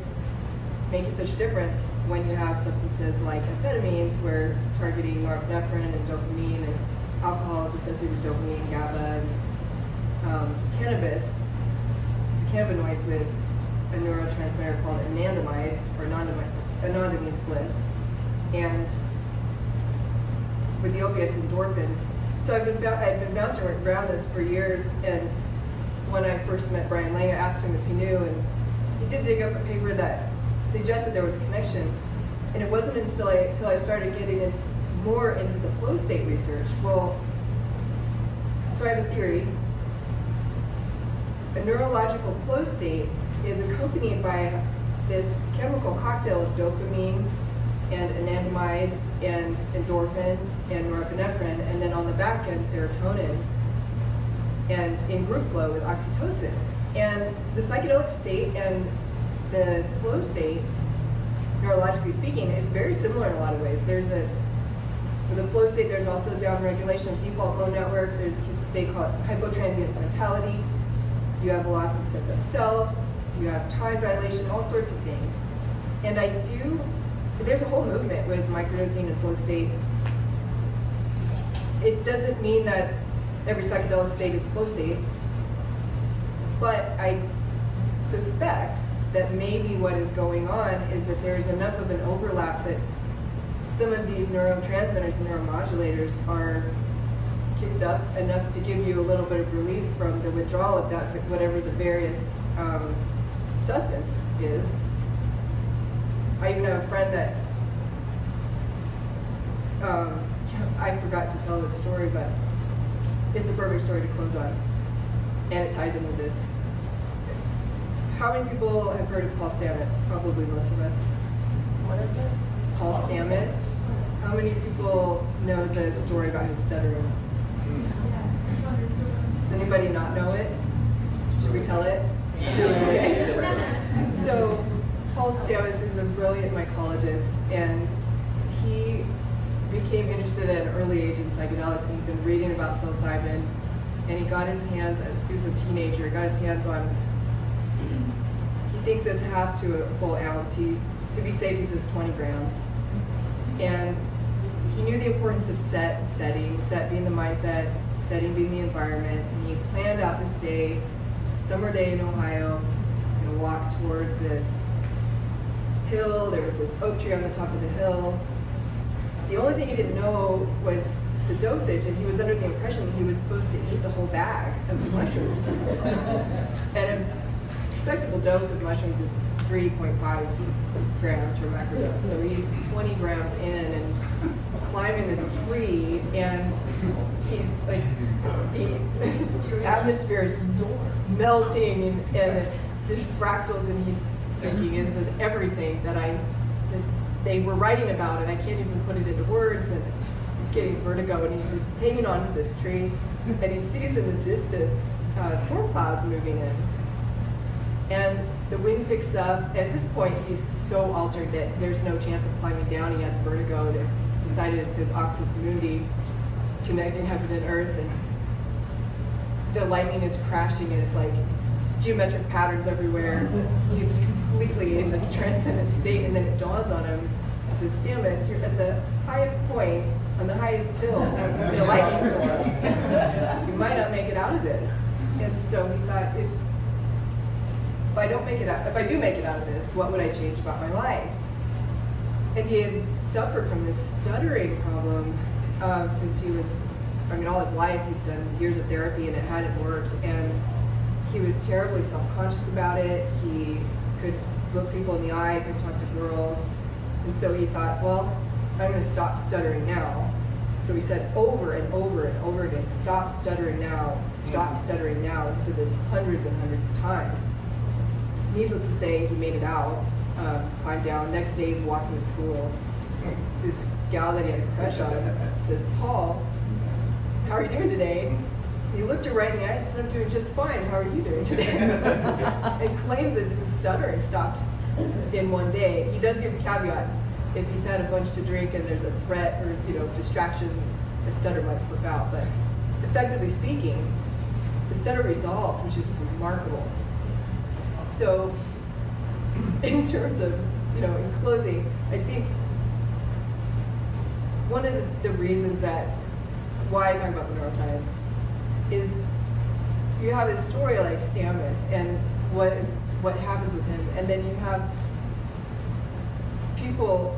making such a difference when you have substances like amphetamines, where it's targeting norepinephrine and dopamine, and alcohol is associated with dopamine, GABA, and cannabis, the cannabinoids with a neurotransmitter called anandamide, or ananda means bliss, and with the opiates, endorphins. So I've been bouncing around this for years, and when I first met Brian Lang, I asked him if he knew, and he did dig up a paper that suggested there was a connection, and it wasn't until I started getting more into the flow state research. Well, so I have a theory. A neurological flow state is accompanied by this chemical cocktail of dopamine and anandamide and endorphins and norepinephrine, and then on the back end, serotonin, and in group flow with oxytocin. And the psychedelic state and the flow state, neurologically speaking, is very similar in a lot of ways. For the flow state, there's also downregulation of default mode network. They call it hypotransient vitality. You have a loss of sense of self. You have time dilation, all sorts of things. And there's a whole movement with microdosing and flow state. It doesn't mean that every psychedelic state is flow state, but I suspect that maybe what is going on is that there's enough of an overlap that some of these neurotransmitters and neuromodulators are kicked up enough to give you a little bit of relief from the withdrawal of that, whatever the various substance is. I even have a friend that, I forgot to tell this story, but it's a perfect story to close on, and it ties in with this. How many people have heard of Paul Stamets? Probably most of us. What is it? Paul Stamets. How many people know the story about his stuttering? Does anybody not know it? Should we tell it? Okay. So Paul Stamets is a brilliant mycologist, and he became interested at an early age in psychedelics, and he'd been reading about psilocybin, and he got his hands, he was a teenager, got his hands on, he thinks it's half to a full ounce. To be safe, he says 20 grams. And he knew the importance of setting, set being the mindset, setting being the environment, and he planned out this day, summer day in Ohio, and walked toward this hill. There was this oak tree on the top of the hill. The only thing he didn't know was the dosage, and he was under the impression he was supposed to eat the whole bag of mushrooms. And a respectable dose of mushrooms is 3.5 grams per microdose. So he's 20 grams in and climbing this tree, and he's like, the atmosphere is melting, and there's fractals, and he's thinking this is everything that they were writing about, and I can't even put it into words, and he's getting vertigo, and he's just hanging onto this tree, and he sees in the distance storm clouds moving in. And the wind picks up, and at this point he's so altered that there's no chance of climbing down. He has vertigo, and it's decided it's his oxus mundi, connecting heaven and earth, and the lightning is crashing, and it's like geometric patterns everywhere. He's completely in this transcendent state, and then it dawns on him, he says, Stamets, you're at the highest point, on the highest hill, in a lightning storm. You might not make it out of this. And so he thought, if I do make it out of this, what would I change about my life? And he had suffered from this stuttering problem since he was, all his life. He'd done years of therapy and it hadn't worked. And he was terribly self-conscious about it. He could look people in the eye, could talk to girls. And so he thought, well, I'm going to stop stuttering now. So he said over and over and over again, stop stuttering now, stop stuttering now. He said this hundreds and hundreds of times. Needless to say, he made it out, climbed down. Next day he's walking to school. This gal that he had a crush on says, Paul, how are you doing today? He looked her right in the eyes and said, I'm doing just fine. How are you doing today? And claims that the stuttering stopped in one day. He does give the caveat, if he's had a bunch to drink and there's a threat or distraction, the stutter might slip out. But effectively speaking, the stutter resolved, which is remarkable. So, in terms of, in closing, I think one of the reasons that why I talk about the neuroscience is you have a story like Stamets and what happens with him, and then you have people,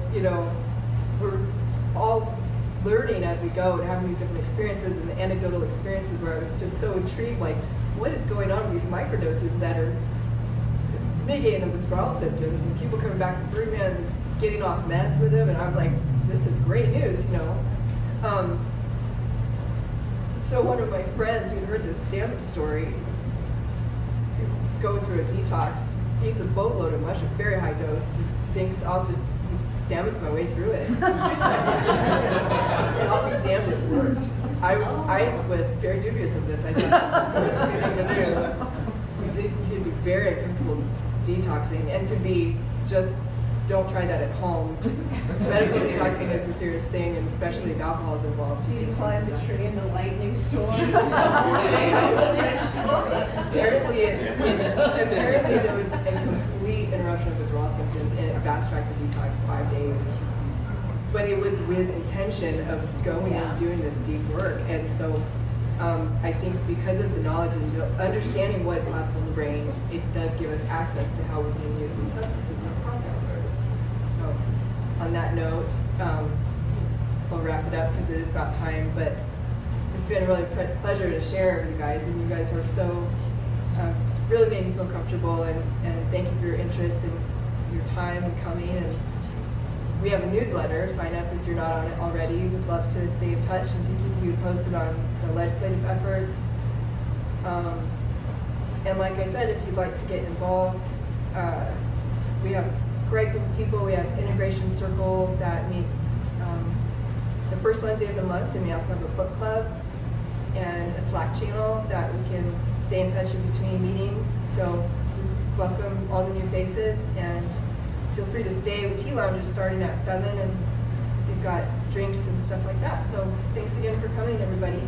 we're all learning as we go and having these different experiences and anecdotal experiences where I was just so intrigued, like, what is going on with these microdoses that are mitigating the withdrawal symptoms, and people coming back from 3 months, getting off meth with them, and I was like, this is great news, So one of my friends who heard this Stamets story, going through a detox, eats a boatload of mushroom, very high dose, thinks I'll just Stamets my way through it. I'll be damned it worked. I was very dubious of this. I thought this was going to do. You'd be very uncomfortable detoxing, and to be just don't try that at home. Medical detoxing is a serious thing, and especially if alcohol is involved. You can climb the tree in the lightning storm. Apparently there was a complete interruption of withdrawal symptoms, and it fast-tracked the detox 5 days. But it was with intention of going and doing this deep work, and so I think because of the knowledge and understanding what is possible in the brain, it does give us access to how we can use these substances and these compounds. So, on that note, we'll wrap it up because it is about time. But it's been a really pleasure to share with you guys, and you guys are so really made me feel comfortable. And thank you for your interest and your time and coming. And we have a newsletter. Sign up if you're not on it already. We'd love to stay in touch and to keep you posted on the legislative efforts. And like I said, if you'd like to get involved, we have a great group of people. We have Integration Circle that meets the first Wednesday of the month, and we also have a book club and a Slack channel that we can stay in touch in between meetings. So we welcome all the new faces, and feel free to stay. Tea Lounge is starting at 7, and we've got drinks and stuff like that. So thanks again for coming, everybody.